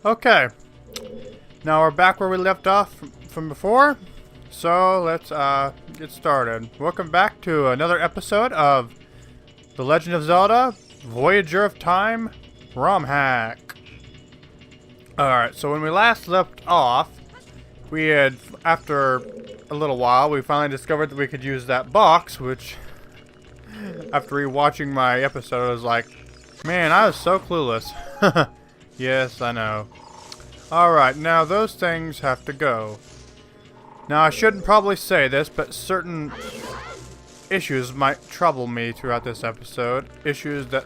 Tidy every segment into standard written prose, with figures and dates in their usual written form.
Okay, now we're back where we left off from before, so let's get started. Welcome back to another episode of The Legend of Zelda, Voyager of Time, ROM Hack. Alright, so when we last left off, we had, after a little while, we finally discovered that we could use that box, which, after rewatching my episode, I was like, man, I was so clueless. Yes, I know. Alright, now those things have to go. Now, I shouldn't probably say this, but certain issues might trouble me throughout this episode. Issues that,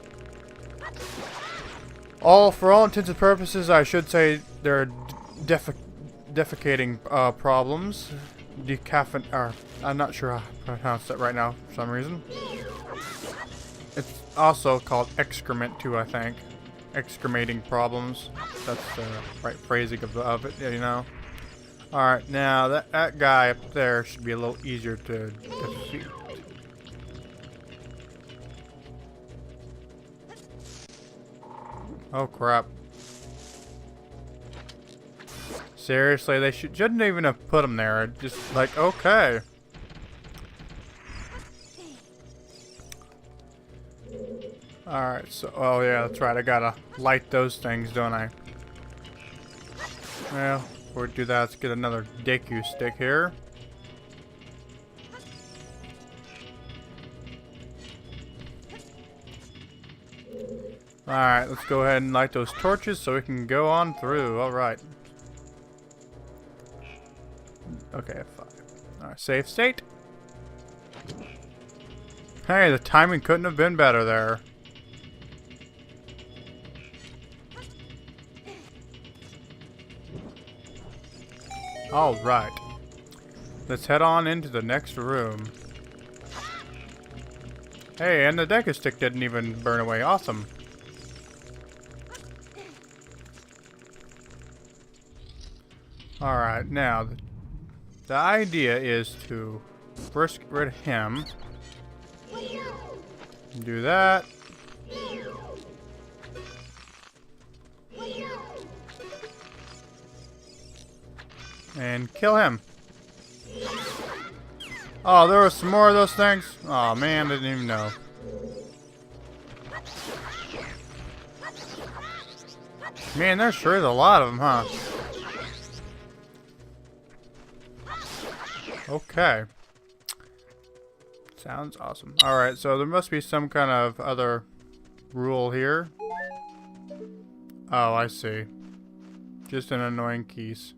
for all intents and purposes, I should say they're defecating problems. I'm not sure how to pronounce that right now for some reason. It's also called excrement too, I think. Excremating problems. That's the right phrasing of it, you know. Alright, now that guy up there should be a little easier to defeat. Oh crap. Seriously, they shouldn't even have put him there. Just like, okay. Alright, so, oh yeah, that's right. I gotta light those things, don't I? Well, before we do that, let's get another Deku stick here. Alright, let's go ahead and light those torches so we can go on through. Alright. Okay, 5. Alright, save state. Hey, the timing couldn't have been better there. Alright. Let's head on into the next room. Hey, and the Deku stick didn't even burn away. Awesome. Alright, now the idea is to first get rid of him. Do that. And kill him. Oh, there was some more of those things? Oh man, I didn't even know. Man, there sure is a lot of them, huh? Okay. Sounds awesome. Alright, so there must be some kind of other rule here. Oh, I see. Just an annoying keys.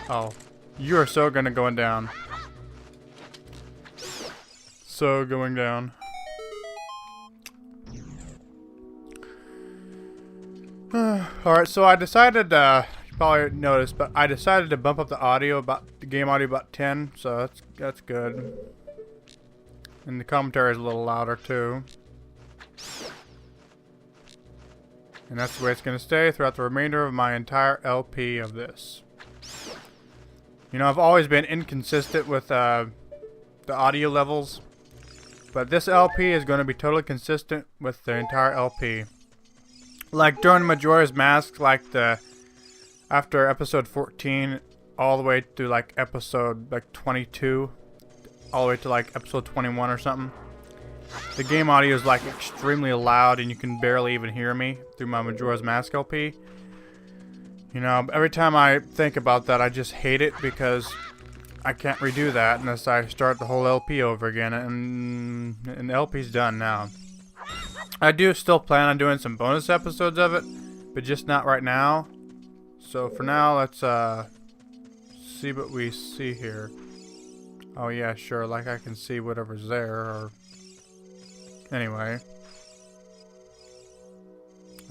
Oh, you are so gonna going down. So going down. Alright, so I decided, you probably noticed, but I decided to bump up the audio, the game audio about 10, so that's good. And the commentary is a little louder too. And that's the way it's going to stay throughout the remainder of my entire LP of this. You know, I've always been inconsistent with the audio levels. But this LP is going to be totally consistent with the entire LP. Like during Majora's Mask, like after episode 14, all the way to like episode 22, all the way to like episode 21 or something. The game audio is like extremely loud and you can barely even hear me through my Majora's Mask LP. You know, every time I think about that, I just hate it because I can't redo that unless I start the whole LP over again, and the LP's done now. I do still plan on doing some bonus episodes of it, but just not right now. So for now, let's see what we see here. Oh yeah, sure, like I can see whatever's there, or... Anyway.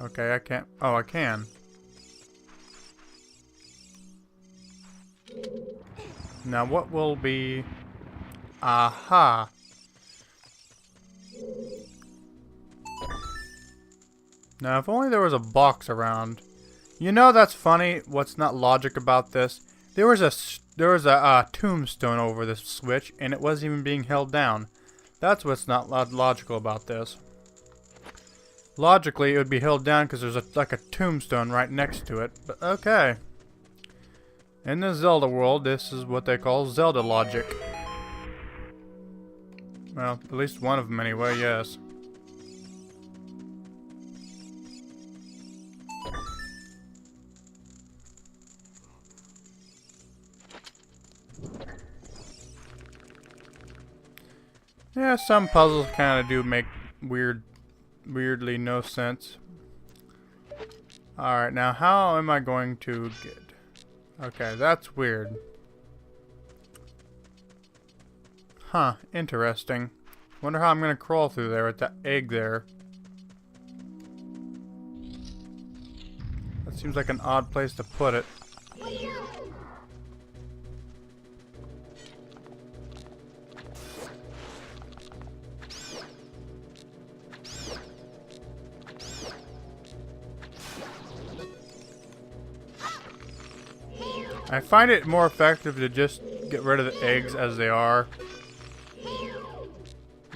Okay, I can't... Oh, I can. Now what will be... Aha! Now if only there was a box around. You know, that's funny. What's not logic about this? There was a tombstone over this switch, and it wasn't even being held down. That's what's not logical about this. Logically, it would be held down because there's like a tombstone right next to it. But okay. In the Zelda world, this is what they call Zelda logic. Well, at least one of them anyway, yes. Yeah, some puzzles kind of do make weirdly no sense. Alright, now how am I going to get... Okay, that's weird. Huh, interesting. Wonder how I'm gonna crawl through there with that egg there. That seems like an odd place to put it. I find it more effective to just get rid of the eggs as they are.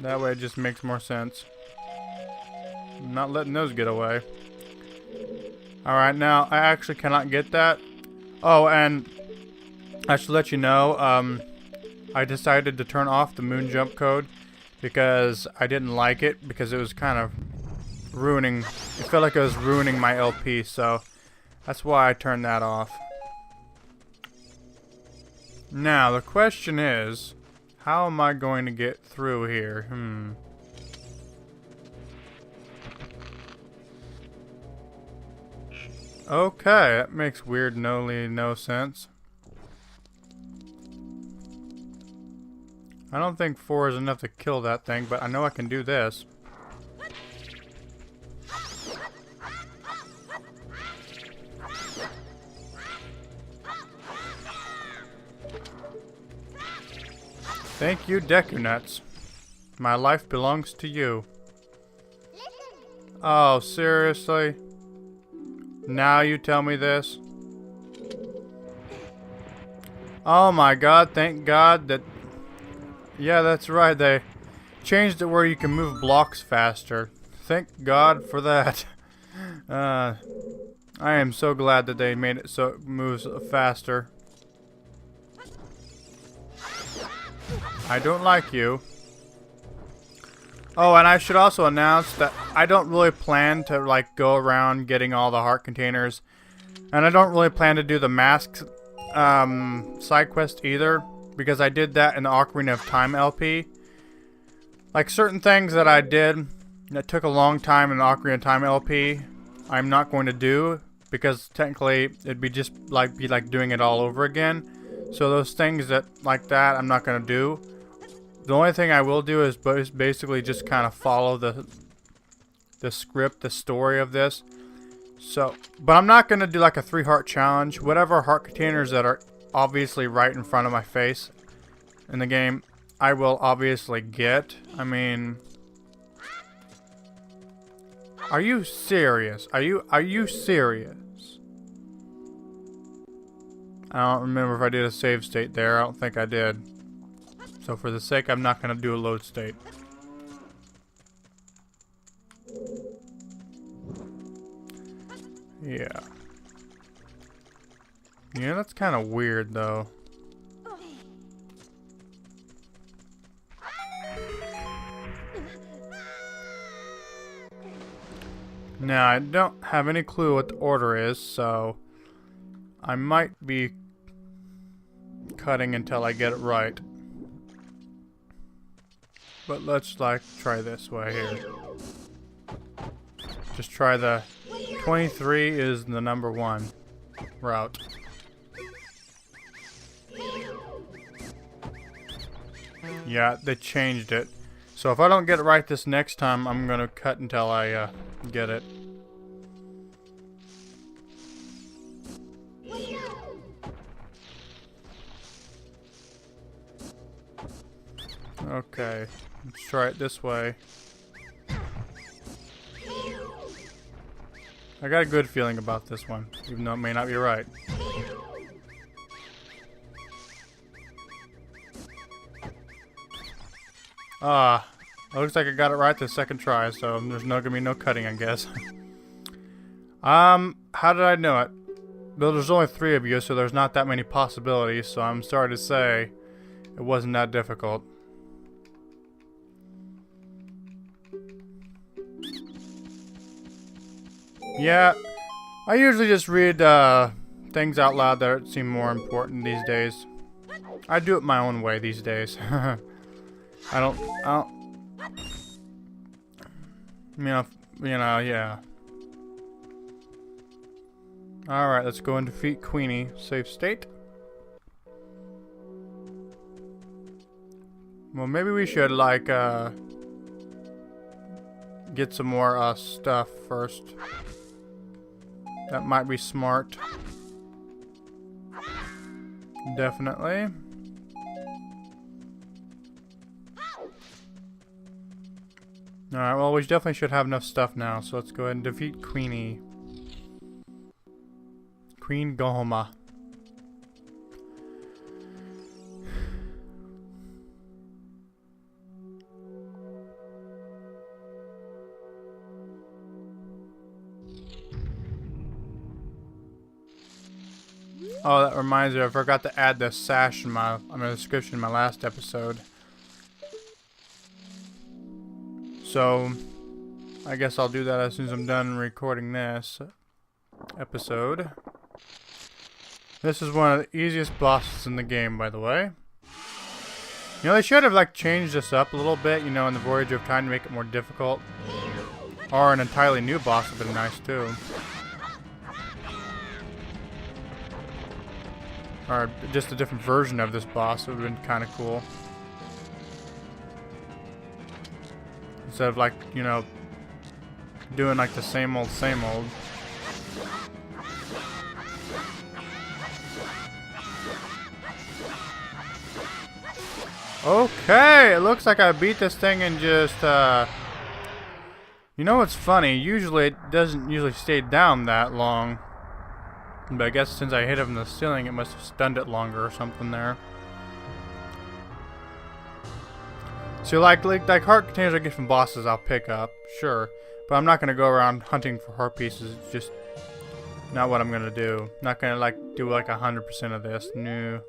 That way it just makes more sense. I'm not letting those get away. Alright, now I actually cannot get that. Oh, and I should let you know, I decided to turn off the moon jump code because I didn't like it because it was kind of ruining, it felt like it was ruining my LP, so that's why I turned that off. Now, the question is, how am I going to get through here? Okay, that makes no sense. I don't think 4 is enough to kill that thing, but I know I can do this. Thank you, Deku Nuts. My life belongs to you. Oh, seriously? Now you tell me this? Oh my god, thank god that... Yeah, that's right, they changed it where you can move blocks faster. Thank god for that. I am so glad that they made it so it moves faster. I don't like you. Oh, and I should also announce that I don't really plan to like go around getting all the heart containers, and I don't really plan to do the masks side quest either, because I did that in the Ocarina of Time LP. Like certain things that I did that took a long time in the Ocarina of Time LP, I'm not going to do because technically it'd be just like doing it all over again. So those things that like that I'm not going to do. The only thing I will do is basically just kind of follow the script, the story of this. So, but I'm not going to do like a 3-heart challenge. Whatever heart containers that are obviously right in front of my face in the game, I will obviously get. I mean, are you serious? Are you serious? I don't remember if I did a save state there. I don't think I did. So for the sake, I'm not going to do a load state. Yeah. Yeah, that's kind of weird though. Now, I don't have any clue what the order is, so I might be cutting until I get it right. But let's like try this way here. Just try the 23 is the number 1 route. Yeah, they changed it. So if I don't get it right this next time, I'm gonna cut until I get it. Okay, let's try it this way. I got a good feeling about this one, even though it may not be right. Ah, Looks like I got it right the second try, so there's gonna be no cutting, I guess. How did I know it? Well, there's only 3 of you, so there's not that many possibilities, so I'm sorry to say it wasn't that difficult. Yeah, I usually just read things out loud that seem more important these days. I do it my own way these days. I don't, yeah. Alright, let's go and defeat Queenie. Save state. Well, maybe we should, like, get some more, stuff first. That might be smart. Definitely. Alright, well, we definitely should have enough stuff now, so let's go ahead and defeat Queenie. Queen Gahoma. Oh, that reminds me, I forgot to add the sash in my description in my last episode. So, I guess I'll do that as soon as I'm done recording this episode. This is one of the easiest bosses in the game, by the way. You know, they should have, like, changed this up a little bit, you know, in the Voyager of Time to make it more difficult. Or an entirely new boss would have been nice, too. Or just a different version of this boss would have been kind of cool. Instead of, like, you know, doing like the same old, same old. Okay, it looks like I beat this thing in just, you know what's funny? Usually it doesn't usually stay down that long. But I guess since I hit it from the ceiling, it must have stunned it longer or something there. So like heart containers I get from bosses I'll pick up, sure. But I'm not going to go around hunting for heart pieces. It's just not what I'm going to do. Not going to like do like 100% of this. No.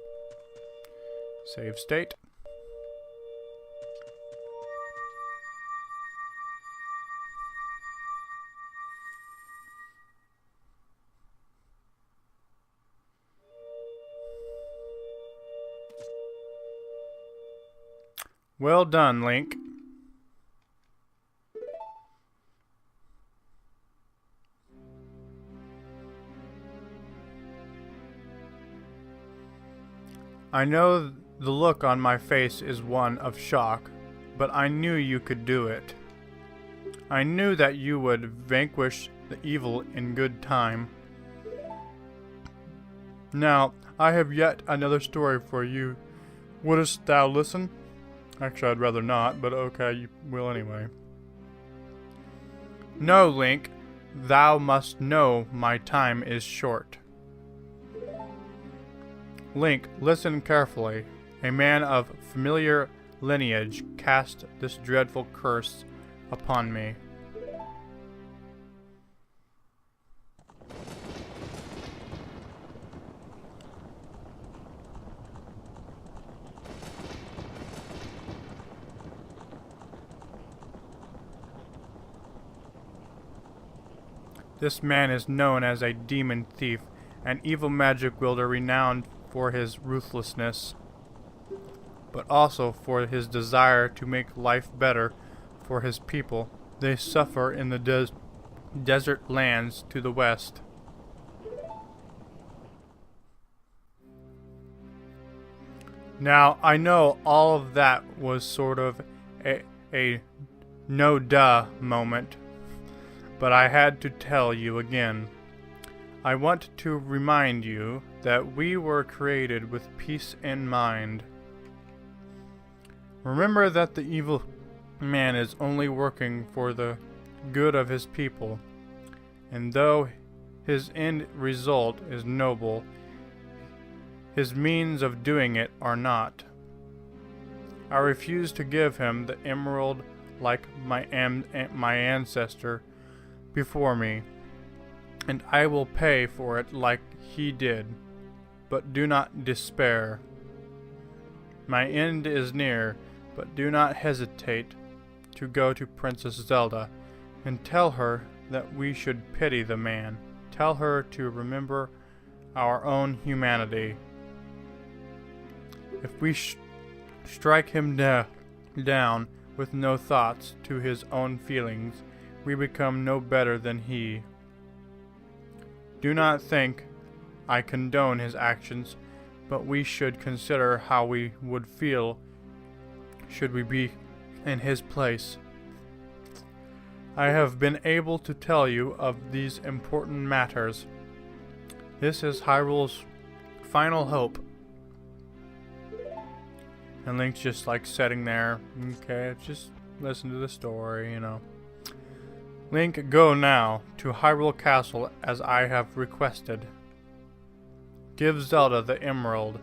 Save state. Well done, Link. I know the look on my face is one of shock, but I knew you could do it. I knew that you would vanquish the evil in good time. Now, I have yet another story for you. Wouldst thou listen? Actually, I'd rather not, but okay, you will anyway. No, Link, thou must know my time is short. Link, listen carefully. A man of familiar lineage cast this dreadful curse upon me. This man is known as a demon thief, an evil magic wielder renowned for his ruthlessness, but also for his desire to make life better for his people. They suffer in the desert lands to the west. Now, I know all of that was sort of a no-duh moment, but I had to tell you again. I want to remind you that we were created with peace in mind. Remember that the evil man is only working for the good of his people, and though his end result is noble, his means of doing it are not. I refuse to give him the emerald like my ancestor before me, and I will pay for it like he did. But do not despair. My end is near, but do not hesitate to go to Princess Zelda and tell her that we should pity the man. Tell her to remember our own humanity. If we strike him down with no thoughts to his own feelings, we become no better than he. Do not think I condone his actions, but we should consider how we would feel should we be in his place. I have been able to tell you of these important matters. This is Hyrule's final hope. And Link's just like sitting there. Okay, just listen to the story, you know. Link, go now to Hyrule Castle as I have requested. Give Zelda the emerald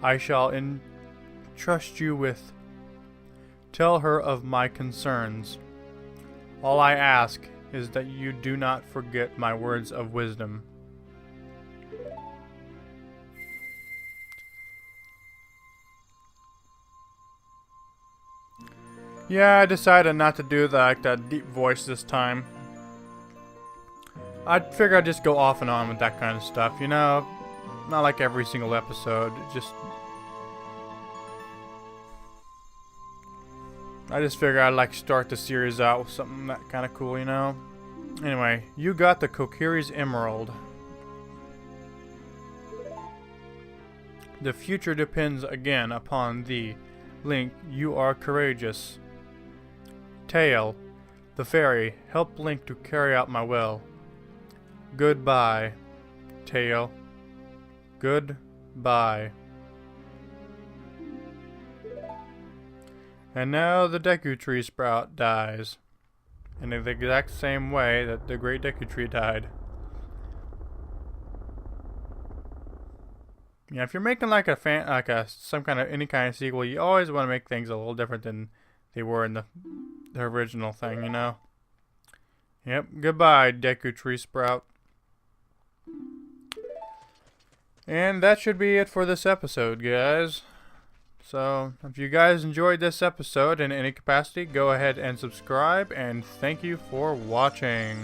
I shall entrust you with. Tell her of my concerns. All I ask is that you do not forget my words of wisdom. Yeah, I decided not to do that deep voice this time. I figure I'd just go off and on with that kind of stuff, you know? Not like every single episode, I just figure I'd like start the series out with something that kind of cool, you know? Anyway, you got the Kokiri's Emerald. The future depends again upon thee. Link, you are courageous. Tail, the fairy, help Link to carry out my will. Goodbye, Tail. Goodbye. And now the Deku Tree Sprout dies. In the exact same way that the Great Deku Tree died. Yeah, if you're making like some kind of any kind of sequel, you always want to make things a little different than they were in the original thing, you know? Yep, goodbye, Deku Tree Sprout. And that should be it for this episode, guys. So, if you guys enjoyed this episode in any capacity, go ahead and subscribe, and thank you for watching.